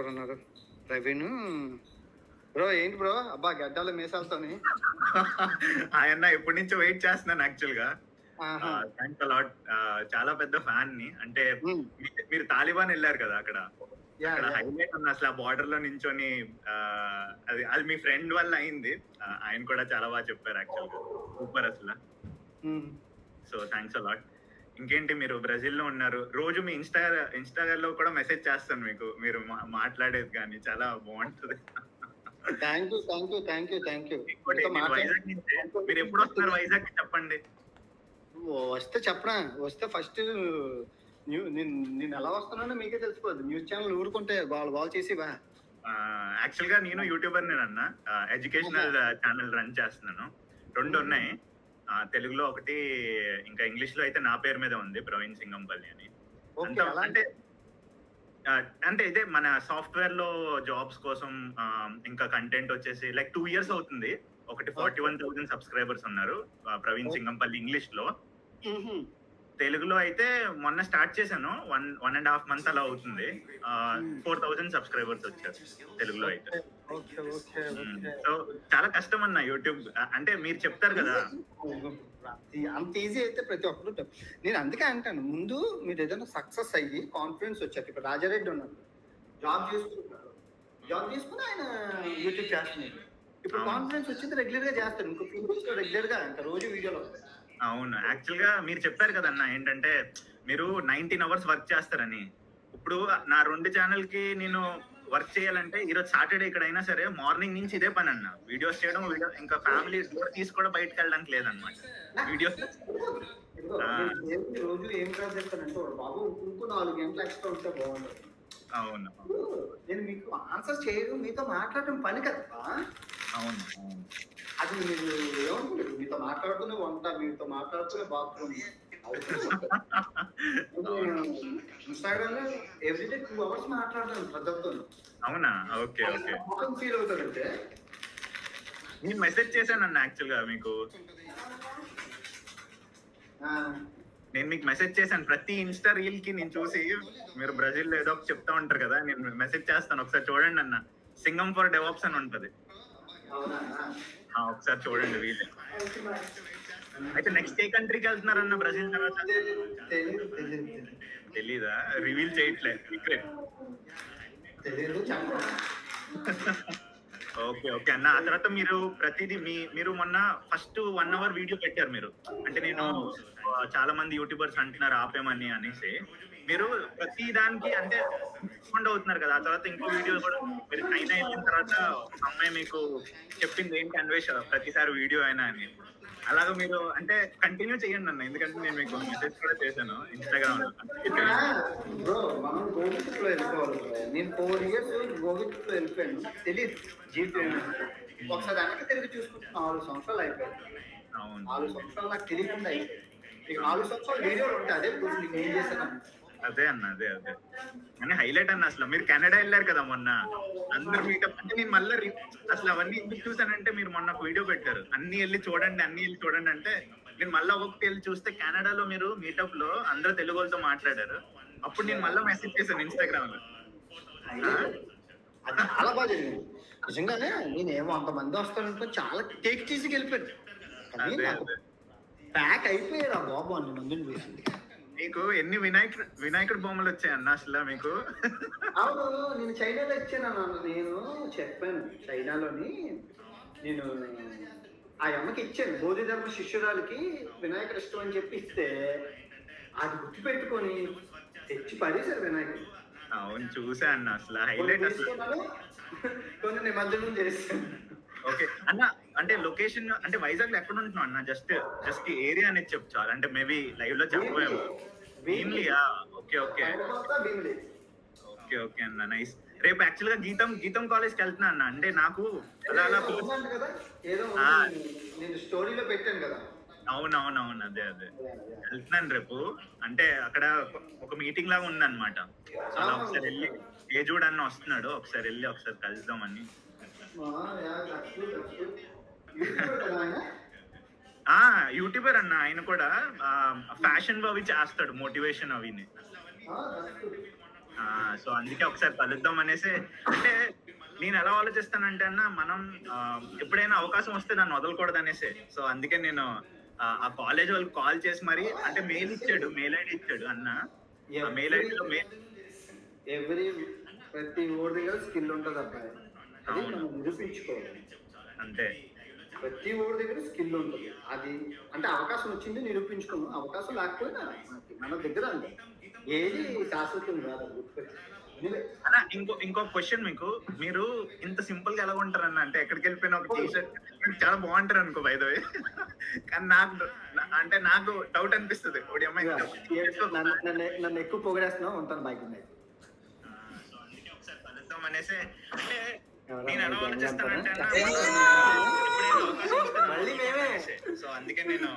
ఎవరున్నారు? ప్రవీణు. బ్రో ఏంటి బ్రో? అబ్బా! గడ్డాలు మీసాలతోని. ఆయన ఎప్పటి నుంచో వెయిట్ చేస్తున్నాను యాక్చువల్‌గా. ఆహా! Thanks a lot. చాలా పెద్ద ఫ్యాన్‌ని. అంటే హ్మ్. మీరు తాలిబాన్ ఎళ్లారు కదా! అక్కడ. యాహ్! అక్కడ యాహ్! హైలైట్ ఉంది అసలు ఆ బోర్డర్‌లో నించొని అది అది మీ ఫ్రెండ్ వల్ల అయింది. ఆయన కూడా చాలా బాగా చెప్పారు యాక్చువల్‌గా. సూపర్ అసల. హ్మ్. So thanks a lot. ఇంకేంటి మీరు బ్రెజిల్‌లో ఉన్నారు. రోజు మీ ఇన్‌స్టాలో కూడా మెసేజ్ చేస్తాను మీకు. మీరు మాట్లాడేది గాని చాలా బావుంటది. Thank you. Thank you. Thank you. Thank you. ఇంకోటి మీతో నేను వైజాగ్ నుంచే. మీరెప్పుడు వస్తున్నారు వైజాగ్‌కి చెప్పండి? వస్తే చెప్పనా? వస్తే ఫస్ట్ నేనెలా వస్తున్నానో మీకే తెలిసిపోద్ది. న్యూస్ ఛానెల్ ఊరుకుంటే గోల గోల చేసి యాక్చువల్‌గా నేను యూట్యూబర్‌నేనన్నా. ఎడ్యుకేషనల్ ఛానల్ రన్ చేస్తున్నాను. 2 ఉన్నాయి. తెలుగులో ఒకటి, ఇంకా ఇంగ్లీష్‌లో అయితే నా పేరు మీదే ఉంది. ప్రవీణ్ సింగంపల్లి అని. ఓకే. అంతా అలా అంటే అంటే ఇదే మన సాఫ్ట్‌వేర్‌లో జాబ్స్ కోసం ఇంకా కంటెంట్ వచ్చేసి లైక్ 2 ఇయర్స్ అవుతుంది. ఒకటి 41,000 సబ్‌స్క్రైబర్స్ ఉన్నారు. ప్రవీణ్ సింగంపల్లి ఇంగ్లీష్‌లో. హుహు. తెలుగులో అయితే మొన్న స్టార్ట్ చేశాను. 1.5 మంత్ అలా అవుతుంది. 4,000 సబ్‌స్క్రైబర్స్ వచ్చారు తెలుగులో అయితే. ఓకే. ఓకే. ఓకే. సో చాలా కష్టం అన్న యూట్యూబ్. అంటే మీరు చెప్తారు కదా! అంత ఈజీ అయితే ప్రతి ఒక్కరు నేను అందుకే అంటాను. ముందు మీరు ఏదైనా సక్సెస్ అయ్యి కాన్ఫిడెన్స్ వచ్చాక ఇప్పుడు రాజారెడ్డి ఉన్నాడు. జాబ్ చేసుకుంటున్నాడు. జాబ్ చేసుకుని ఆయన యూట్యూబ్ చేస్తున్నాడు. ఇప్పుడు అవును. కాన్ఫిడెన్స్ వచ్చింది రెగ్యులర్ గా చేస్తాడు. ఇంకో ఫ్యూ డేస్ లో రెగ్యులర్ గా ఇంకా రోజు వీడియోలు వస్తాయి. అవును. యాక్చువల్‌గా మీరు చెప్పారు కదన్న ఏంటంటే మీరు 19 అవర్స్ వర్క్ చేస్తారని. ఇప్పుడు నా 2 ఛానెల్‌కి నేను వర్క్ చేయాలంటే ఈరోజు సాటర్‌డే ఇక్కడైనా సరే మార్నింగ్ నుంచి ఇదే పనన్న. వీడియోస్ చేయడం, ఇంకా ఫ్యామిలీ డోర్ తీసి కూడా బయటికెళ్ళడానికి లేదన్నమాట. వీడియోస్ ఇదిగో ఆ! నేను దేవుడికి రోజు ఏం ప్రార్థన చేస్తానంటే బాబు ఇంకో 4 గంటలు ఎక్స్ట్రా ఉంటే బాగుండదు. అవును. ఇప్పుడు నేను మీకు ఆన్సర్ చేయడం మీతో మాట్లాడడం పని కదా. అవును. అవును. అది మీరు ఏమనుకోలేదు. మీతో మాట్లాడుతూనే వంట, మీతో మాట్లాడుతూనే బాత్రూమ్. అవును. ఇన్‌స్టాగ్రామ్‌లో ఎవ్రీడే 2 అవర్స్ మాట్లాడతాను ప్రతి ఒక్కరితోను. అవునా? ఓకే. ఓకే. మొఖం ఫీల్ అవుతాడంటే నేను మెసేజ్ చేశానన్న యాక్చువల్‌గా మీకు. ఆ! నేను మీకు మెసేజ్ చేశాను. ప్రతి ఇన్‌స్టా రీల్‌కి నేను చూసి మీరు బ్రెజిల్‌లో ఏదో ఒకటి చెప్తా ఉంటారు కదా! నేను మెసేజ్ చేస్తాను. ఒకసారి చూడండన్న. సింగం ఫర్ డెవాప్స్ అని ఉంటది. అవునా? ఒకసారి చూడండి రీల్. అయితే నెక్స్ట్ ఏ కంట్రీకి వెళ్తున్నారన్న బ్రెజిల్ తర్వాత? తెలీదు. తెలీదా? రివీల్ చేయట్లే. సీక్రెట్. తెలీదు చెప్పను. ఓకే. ఓకే అన్న. ఆ తర్వాత మీరు ప్రతిదీ మీరు మొన్న ఫస్ట్ 1 అవర్ వీడియో పెట్టారు మీరు. అంటే నేను చాలా మంది యూట్యూబర్స్ అంటున్నారు ఆపేమని అనేసి. మీరు ప్రతి దానికి అంటే రెస్పాండ్ అవుతున్నారు కదా! ఆ తర్వాత ఇంకో వీడియో కూడా మీరు చైనా ఎళ్ళిన తర్వాత ఒక అమ్మాయి మీకు చెప్పింది ఏంటి అన్వేష్ ప్రతిసారి వీడియో అయినా అని. అలాగా మీరు అంటే కంటిన్యూ చేయండన్న. ఎందుకంటే నేను మీకు మెసేజ్ కూడా చేశాను ఇన్‌స్టాగ్రామ్‌లో. ఇక్కడ బ్రో మనం గోవిందలో వెళ్ళిపోవాలి బ్రో. నేను 4 ఇయర్స్ గోవిందలో వెళ్ళిపోయాను. నాకు తెలీదు జీవితం ఏంటో. ఒకసారి వెనక్కి తిరిగి చూసుకుంటే 4 సంవత్సరాలు అయిపోయాయి. అవును. 4 సంవత్సరాలు నాకు తెలియకుండా అయిపోయాయి. ఇక 4 సంవత్సరాలు వీడియోలు ఉంటాయి. అదే ప్రూఫ్ నేను ఏం చేశానని. అదే అన్న. అదే. కానీ హైలైట్ అన్న అసలు. మీరు కెనడా ఎళ్లారు కదా మొన్న. అందరూ మీటప్ అంటే నేను మళ్ళా అసలు అవన్నీ ఎందుకు చూసానంటే మీరు మొన్న ఒక వీడియో పెట్టారు. అన్నీ ఎళ్లి చూడండి అంటే నేను మళ్ళా ఒక్కొక్కటి ఎళ్లి చూస్తే కెనడాలో మీరు మీటప్‌లో అందరూ తెలుగోళ్ళతో మాట్లాడారు. అప్పుడు నేను మళ్ళా మెసేజ్ చేశాను ఇన్‌స్టాగ్రామ్‌లో. ఆ! అది చాలా బాగా జరిగింది. నిజంగానే నేనేమో అంతమంది వస్తారనుకో చాలా టేక్ తీసుకెళ్ళిపోయాను. కానీ అదే. నాకు ప్యాక్ అయిపోయారు ఆ బాబు అన్ని మందిని చూసి. మీకు ఎన్ని వినాయకుడి బొమ్మలొచ్చాయన్న అసల మీకు? అవును. నేను చైనాలో ఇచ్చానన్నాను. నేను చెప్పాను. చైనాలోని నేను ఆ యమ్మకి ఇచ్చాను. బోధిధర్మ శిష్యురాలికి వినాయకుడు ఇష్టం అని చెప్పి ఇస్తే, అది గుర్తుపెట్టుకొని తెచ్చి పడేశారు వినాయకుడు. అవును. చూసా అన్న అసల. కొన్ని హైలైట్ అసలు. తీసుకున్నాను. కొన్ని నిమజ్జనం చేశాను. ఓకే. అన్న అంటే లొకేషన్ అంటే వైజాగ్‌లో ఎక్కడ ఉంటున్నావు అన్న? జస్ట్ ఏరియా అనేది చెప్పు చాలు. అంటే మేబీ లైవ్‌లో చెప్పవేమో. భీమిలి. భీమిలియా? ఓకే. హైదరాబాద్ భీమిలి. ఓకే అన్న. నైస్. రేపు యాక్చువల్‌గా గీతం కాలేజ్‌కెళ్తున్నా అన్న. అంటే నాకు అలా ఉందంట కదా! ఏదో ఆ! ఉంది. నేను స్టోరీలో పెట్టాను కదా! అవునవునవును. అదే. వెళ్తున్నాను రేపు. అంటే అక్కడ ఒక మీటింగ్ లాగా ఉందన్నమాట. సో అలా ఒకసారి ఎళ్లి తేజుడు అన్న వస్తున్నాడు. ఒకసారి కలుద్దామని. యూట్యూబర్ కదా ఆయన? యూట్యూబర్ అన్న ఆయన కూడా ఫ్యాషన్ అవి చేస్తాడు. మోటివేషన్ అవిని. దట్టు. సో అందుకే ఒకసారి కలుద్దాం అనేసి. అంటే నేను ఎలా ఆలోచిస్తానంటే అన్న, మనం ఎప్పుడైనా అవకాశం వస్తే దాన్ని వదలకూడదు అనేసి. సో అందుకే నేను ఆ కాలేజ్ వాళ్ళకి కాల్ చేసి మరి, అంటే మెయిల్ ఐడి ఇచ్చాడు అన్న. ఆ మెయిల్ ఐడిలో ఎవ్రీ ప్రతి ఊరి దగ్గర స్కిల్ ఉంటుంది అబ్బాయి, అది అవును. మనం నిరూపించుకోవాలి. అంతే. ప్రతి ఊరి దగ్గర స్కిల్ ఉంటుంది, అది అంటే అవకాశం వచ్చింది నిరూపించుకున్నాం, అవకాశం లేకపోయినా మన దగ్గర అంటే ఏది శాశ్వతం కాదు, అది గుర్తుపెట్టుకో. Anyway, అన్న ఇంకో క్వశ్చన్ మీకు, మీరు ఇంత సింపుల్ గా ఎలా ఉంటారన్న? అంటే ఎక్కడికి వెళ్ళిపోయినా ఒక టీ షర్ట్ చాలా బాగుంటారు అనుకో బై ద వే. కానీ నాకు డౌట్ అనిపిస్తుంది, ఒకటి అమ్మాయి నన్ను ఎక్కువ పొగడేస్తున్నావు, ఉంటాను బైక్ మీద. సో అందుకే ఒకసారి కలుద్దాం అనేసి. అంటే ఎవరా నేను ఎలా బైక్ ఆలోచిస్తానంటే అన్న, ఏం ఎప్పుడైనా అవకాశం వస్తే మళ్ళీ మేమే. సో అందుకే నేను